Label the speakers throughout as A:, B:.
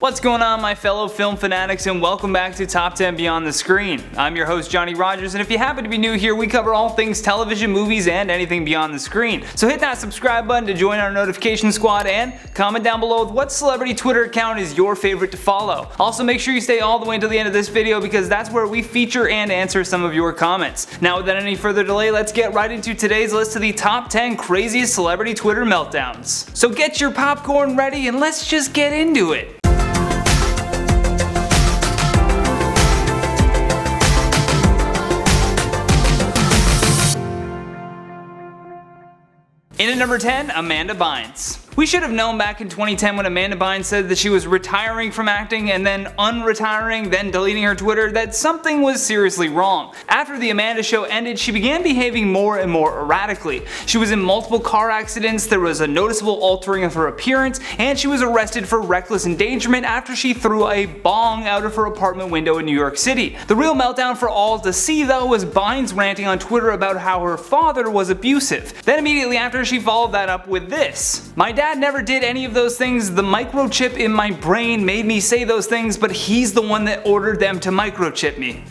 A: What's going on, my fellow film fanatics, and welcome back to Top 10 Beyond the Screen. I'm your host, Johnny Rogers, and if you happen to be new here, we cover all things television, movies, and anything beyond the screen. So hit that subscribe button to join our notification squad, and comment down below with what celebrity Twitter account is your favorite to follow. Also, make sure you stay all the way until the end of this video because that's where we feature and answer some of your comments. Now, without any further delay, let's get right into today's list of the top 10 craziest celebrity Twitter meltdowns. So get your popcorn ready and let's just get into it. In at number 10, Amanda Bynes. We should have known back in 2010 when Amanda Bynes said that she was retiring from acting and then unretiring, then deleting her Twitter, that something was seriously wrong. After the Amanda Show ended, she began behaving more and more erratically. She was in multiple car accidents, there was a noticeable altering of her appearance, and she was arrested for reckless endangerment after she threw a bong out of her apartment window in New York City. The real meltdown for all to see though was Bynes ranting on Twitter about how her father was abusive. Then immediately after, she followed that up with this: "My dad never did any of those things. The microchip in my brain made me say those things, but he's the one that ordered them to microchip me."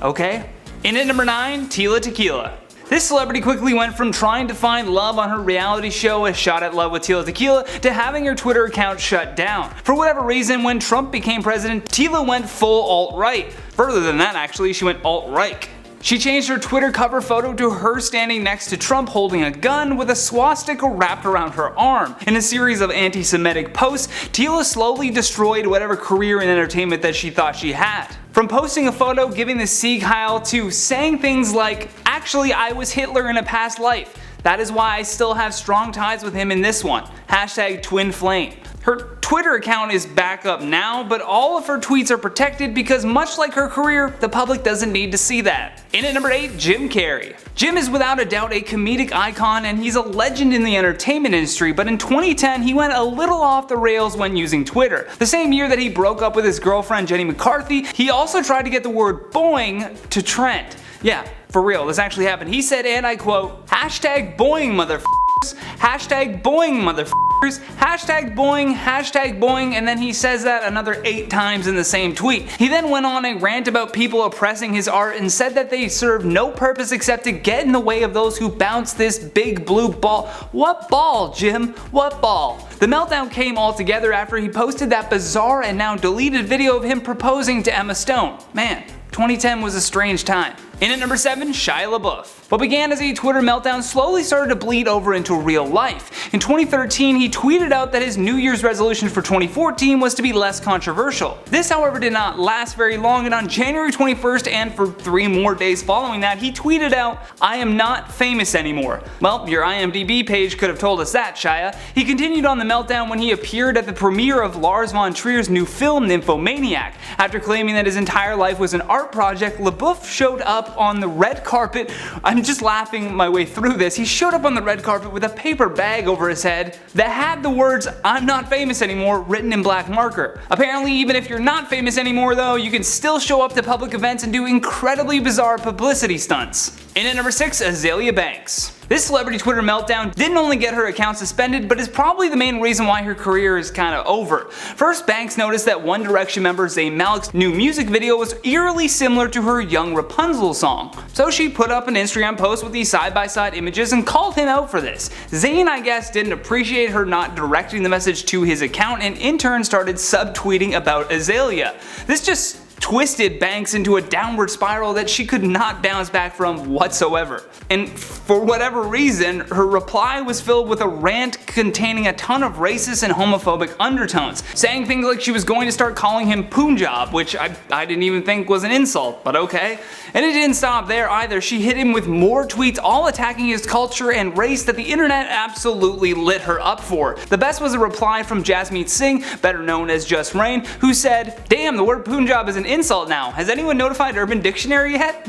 A: Okay. In at number 9, Tila Tequila. This celebrity quickly went from trying to find love on her reality show A Shot at Love with Tila Tequila to having her Twitter account shut down. For whatever reason, when Trump became president, Tila went full alt-right. Further than that actually, she went alt-right. She changed her Twitter cover photo to her standing next to Trump holding a gun with a swastika wrapped around her arm. In a series of anti-Semitic posts, Tila slowly destroyed whatever career in entertainment that she thought she had. From posting a photo giving the Sieg Heil to saying things like, "Actually, I was Hitler in a past life. That is why I still have strong ties with him in this one. Hashtag twin flame." Her Twitter account is back up now, but all of her tweets are protected because much like her career, the public doesn't need to see that. In at number 8, Jim Carrey. Jim is without a doubt a comedic icon and he's a legend in the entertainment industry, but in 2010 he went a little off the rails when using Twitter. The same year that he broke up with his girlfriend Jenny McCarthy, he also tried to get the word boing to trend. Yeah, for real, this actually happened. He said, and I quote, "Hashtag boing motherfuckers, hashtag boing motherfuckers, hashtag boing," and then he says that another 8 times in the same tweet. He then went on a rant about people oppressing his art and said that they serve no purpose except to get in the way of those who bounce this big blue ball. What ball, Jim? What ball? The meltdown came all together after he posted that bizarre and now deleted video of him proposing to Emma Stone. Man, 2010 was a strange time. In at number 7, Shia LaBeouf. What began as a Twitter meltdown slowly started to bleed over into real life. In 2013, he tweeted out that his New Year's resolution for 2014 was to be less controversial. This, however, did not last very long, and on January 21st and for 3 more days following that, he tweeted out, "I am not famous anymore." Well, your IMDb page could have told us that, Shia. He continued on the meltdown when he appeared at the premiere of Lars von Trier's new film, Nymphomaniac. After claiming that his entire life was an art project, LaBeouf showed up on the red carpet. I'm just laughing my way through this. He showed up on the red carpet with a paper bag over his head that had the words "I'm not famous anymore" written in black marker. Apparently, even if you're not famous anymore though, you can still show up to public events and do incredibly bizarre publicity stunts. In at number 6, Azealia Banks. This celebrity Twitter meltdown didn't only get her account suspended, but is probably the main reason why her career is kinda over. First, Banks noticed that One Direction member Zayn Malik's new music video was eerily similar to her Young Rapunzel song. So she put up an Instagram post with these side-by-side images and called him out for this. Zayn, I guess, didn't appreciate her not directing the message to his account and in turn started subtweeting about Azealia. This just twisted Banks into a downward spiral that she could not bounce back from whatsoever. And for whatever reason, her reply was filled with a rant containing a ton of racist and homophobic undertones, saying things like she was going to start calling him Punjab, which I didn't even think was an insult, but okay. And it didn't stop there either. She hit him with more tweets all attacking his culture and race that the internet absolutely lit her up for. The best was a reply from Jasmeet Singh, better known as Just Rain, who said, "Damn, the word Punjab is an insult now. Has anyone notified Urban Dictionary yet?"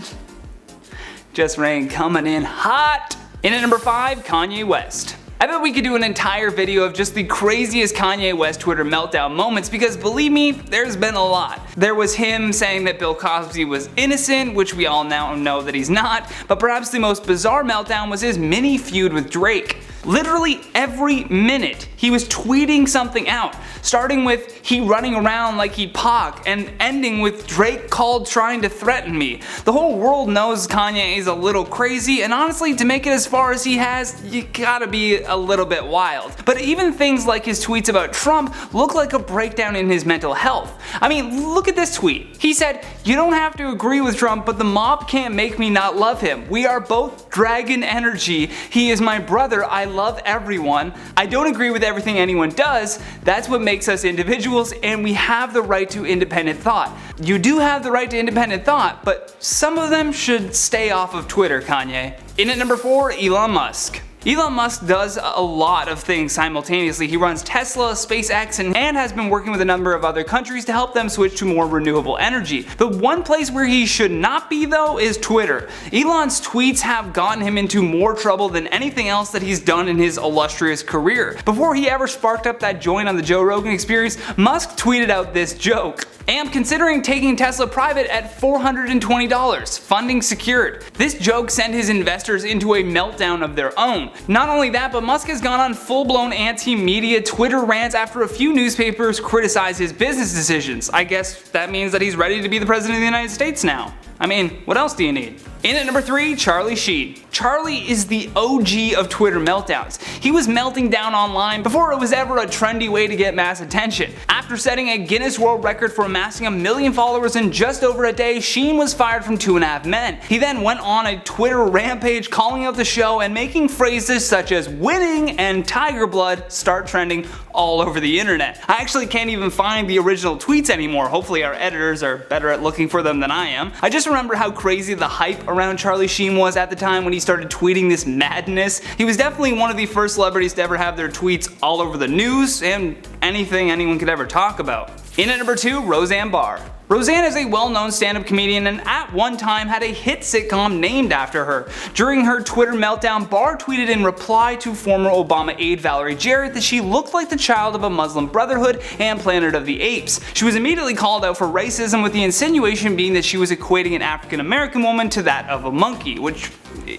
A: Just Rain coming in hot. In at number 5, Kanye West. I bet we could do an entire video of just the craziest Kanye West Twitter meltdown moments because believe me, there's been a lot. There was him saying that Bill Cosby was innocent, which we all now know that he's not, but perhaps the most bizarre meltdown was his mini feud with Drake. Literally every minute he was tweeting something out. starting with he running around like he Pac and ending with Drake called trying to threaten me. The whole world knows Kanye is a little crazy, and honestly, to make it as far as he has, you gotta be a little bit wild. But even things like his tweets about Trump look like a breakdown in his mental health. I mean, look at this tweet. He said, "You don't have to agree with Trump, but the mob can't make me not love him. We are both dragon energy. He is my brother. I love everyone. I don't agree with everything anyone does. That's what makes us individuals, and we have the right to independent thought." You do have the right to independent thought, but some of them should stay off of Twitter, Kanye. In at number 4, Elon Musk. Elon Musk does a lot of things simultaneously. He runs Tesla, SpaceX, and has been working with a number of other countries to help them switch to more renewable energy. The one place where he should not be though is Twitter. Elon's tweets have gotten him into more trouble than anything else that he's done in his illustrious career. Before he ever sparked up that joint on the Joe Rogan Experience, Musk tweeted out this joke: "Am considering taking Tesla private at $420, funding secured." This joke sent his investors into a meltdown of their own. Not only that, but Musk has gone on full-blown anti-media Twitter rants after a few newspapers criticized his business decisions. I guess that means that he's ready to be the president of the United States now. I mean, what else do you need? In at number 3, Charlie Sheen. Charlie is the OG of Twitter meltdowns. He was melting down online before it was ever a trendy way to get mass attention. After setting a Guinness World Record for amassing 1 million followers in just over a day, Sheen was fired from 2.5 Men. He then went on a Twitter rampage calling out the show and making phrases such as "winning" and "tiger blood" start trending all over the internet. I actually can't even find the original tweets anymore. Hopefully our editors are better at looking for them than I am. I just remember how crazy the hype around Charlie Sheen was at the time when he started tweeting this madness. He was definitely one of the first celebrities to ever have their tweets all over the news and anything anyone could ever talk about. In at number 2, Roseanne Barr. Roseanne is a well-known stand-up comedian and at one time had a hit sitcom named after her. During her Twitter meltdown, Barr tweeted in reply to former Obama aide Valerie Jarrett that she looked like the child of a Muslim Brotherhood and Planet of the Apes. She was immediately called out for racism, with the insinuation being that she was equating an African American woman to that of a monkey, which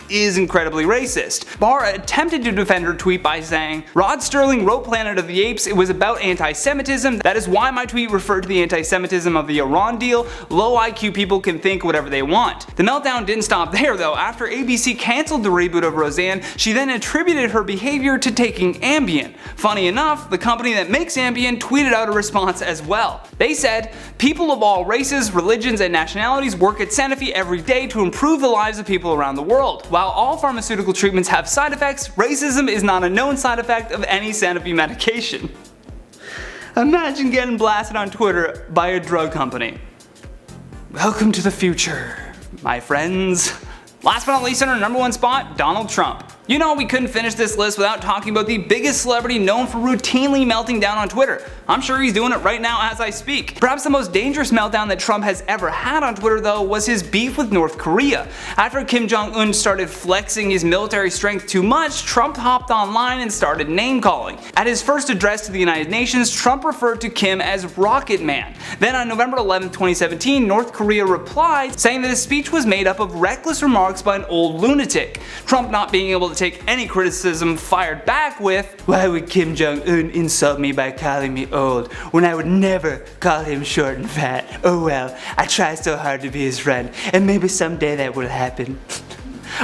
A: is incredibly racist. Barr attempted to defend her tweet by saying, "Rod Sterling wrote Planet of the Apes. It was about anti-Semitism. That is why my tweet referred to the anti-Semitism of the Iran deal. Low IQ people can think whatever they want." The meltdown didn't stop there though. After ABC canceled the reboot of Roseanne, she then attributed her behavior to taking Ambien. Funny enough, the company that makes Ambien tweeted out a response as well. They said, "People of all races, religions, and nationalities work at Sanofi every day to improve the lives of people around the world. While all pharmaceutical treatments have side effects, racism is not a known side effect of any Sanofi medication." Imagine getting blasted on Twitter by a drug company. Welcome to the future, my friends. Last but not least, in our number 1 spot, Donald Trump. You know, we couldn't finish this list without talking about the biggest celebrity known for routinely melting down on Twitter. I'm sure he's doing it right now as I speak. Perhaps the most dangerous meltdown that Trump has ever had on Twitter though was his beef with North Korea. After Kim Jong-un started flexing his military strength too much, Trump hopped online and started name calling. At his first address to the United Nations, Trump referred to Kim as Rocket Man. Then on November 11, 2017, North Korea replied saying that his speech was made up of reckless remarks by an old lunatic. Trump, not being able to take any criticism, fired back with, "Why would Kim Jong-un insult me by calling me old when I would never call him short and fat? Oh well, I try so hard to be his friend, and maybe someday that will happen."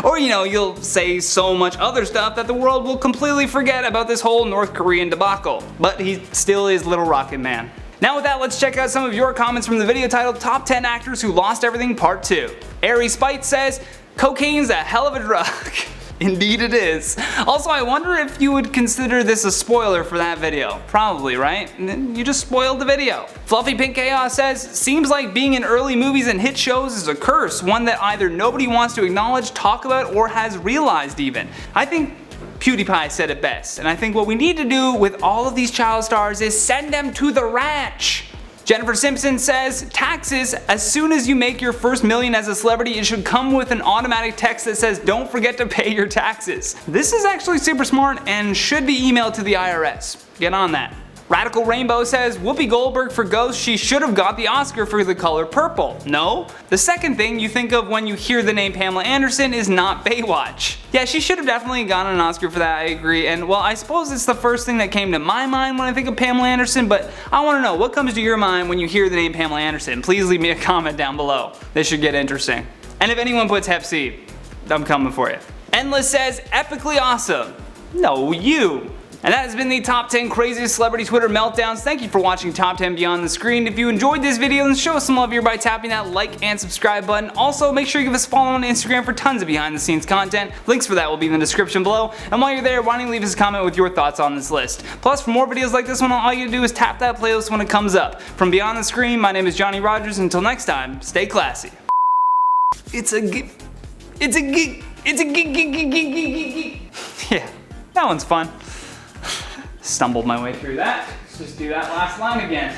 A: Or you know, you'll say so much other stuff that the world will completely forget about this whole North Korean debacle. But he still is Little Rocket Man. Now with that, let's check out some of your comments from the video titled Top 10 Actors Who Lost Everything Part 2. Airy Spite says, "Cocaine's a hell of a drug." Indeed it is. Also, I wonder if you would consider this a spoiler for that video. Probably, right? You just spoiled the video. Fluffy Pink Chaos says, "Seems like being in early movies and hit shows is a curse, one that either nobody wants to acknowledge, talk about, or has realized even." I think PewDiePie said it best, and I think what we need to do with all of these child stars is send them to the ranch. Jennifer Simpson says, "Taxes, as soon as you make your first million as a celebrity, it should come with an automatic text that says don't forget to pay your taxes." This is actually super smart and should be emailed to the IRS. Get on that. Radical Rainbow says, Whoopi Goldberg for Ghost, she should have got the Oscar for the color purple. No? The second thing you think of when you hear the name Pamela Anderson is not Baywatch. Yeah, she should have definitely gotten an Oscar for that, I agree, and well, I suppose it's the first thing that came to my mind when I think of Pamela Anderson, but I want to know, what comes to your mind when you hear the name Pamela Anderson? Please leave me a comment down below. This should get interesting. And if anyone puts Hep C, I'm coming for you. Endless says, epically awesome. No, you. And that has been the top 10 craziest celebrity Twitter meltdowns. Thank you for watching Top 10 Beyond the Screen. If you enjoyed this video, then show us some love here by tapping that like and subscribe button. Also, make sure you give us a follow on Instagram for tons of behind the scenes content. Links for that will be in the description below. And while you're there, why don't you leave us a comment with your thoughts on this list. Plus, for more videos like this one, all you do is tap that playlist when it comes up. From Beyond the Screen, my name is Johnny Rogers. Until next time, stay classy. Yeah, that one's fun. Stumbled my way through that. Let's just do that last line again.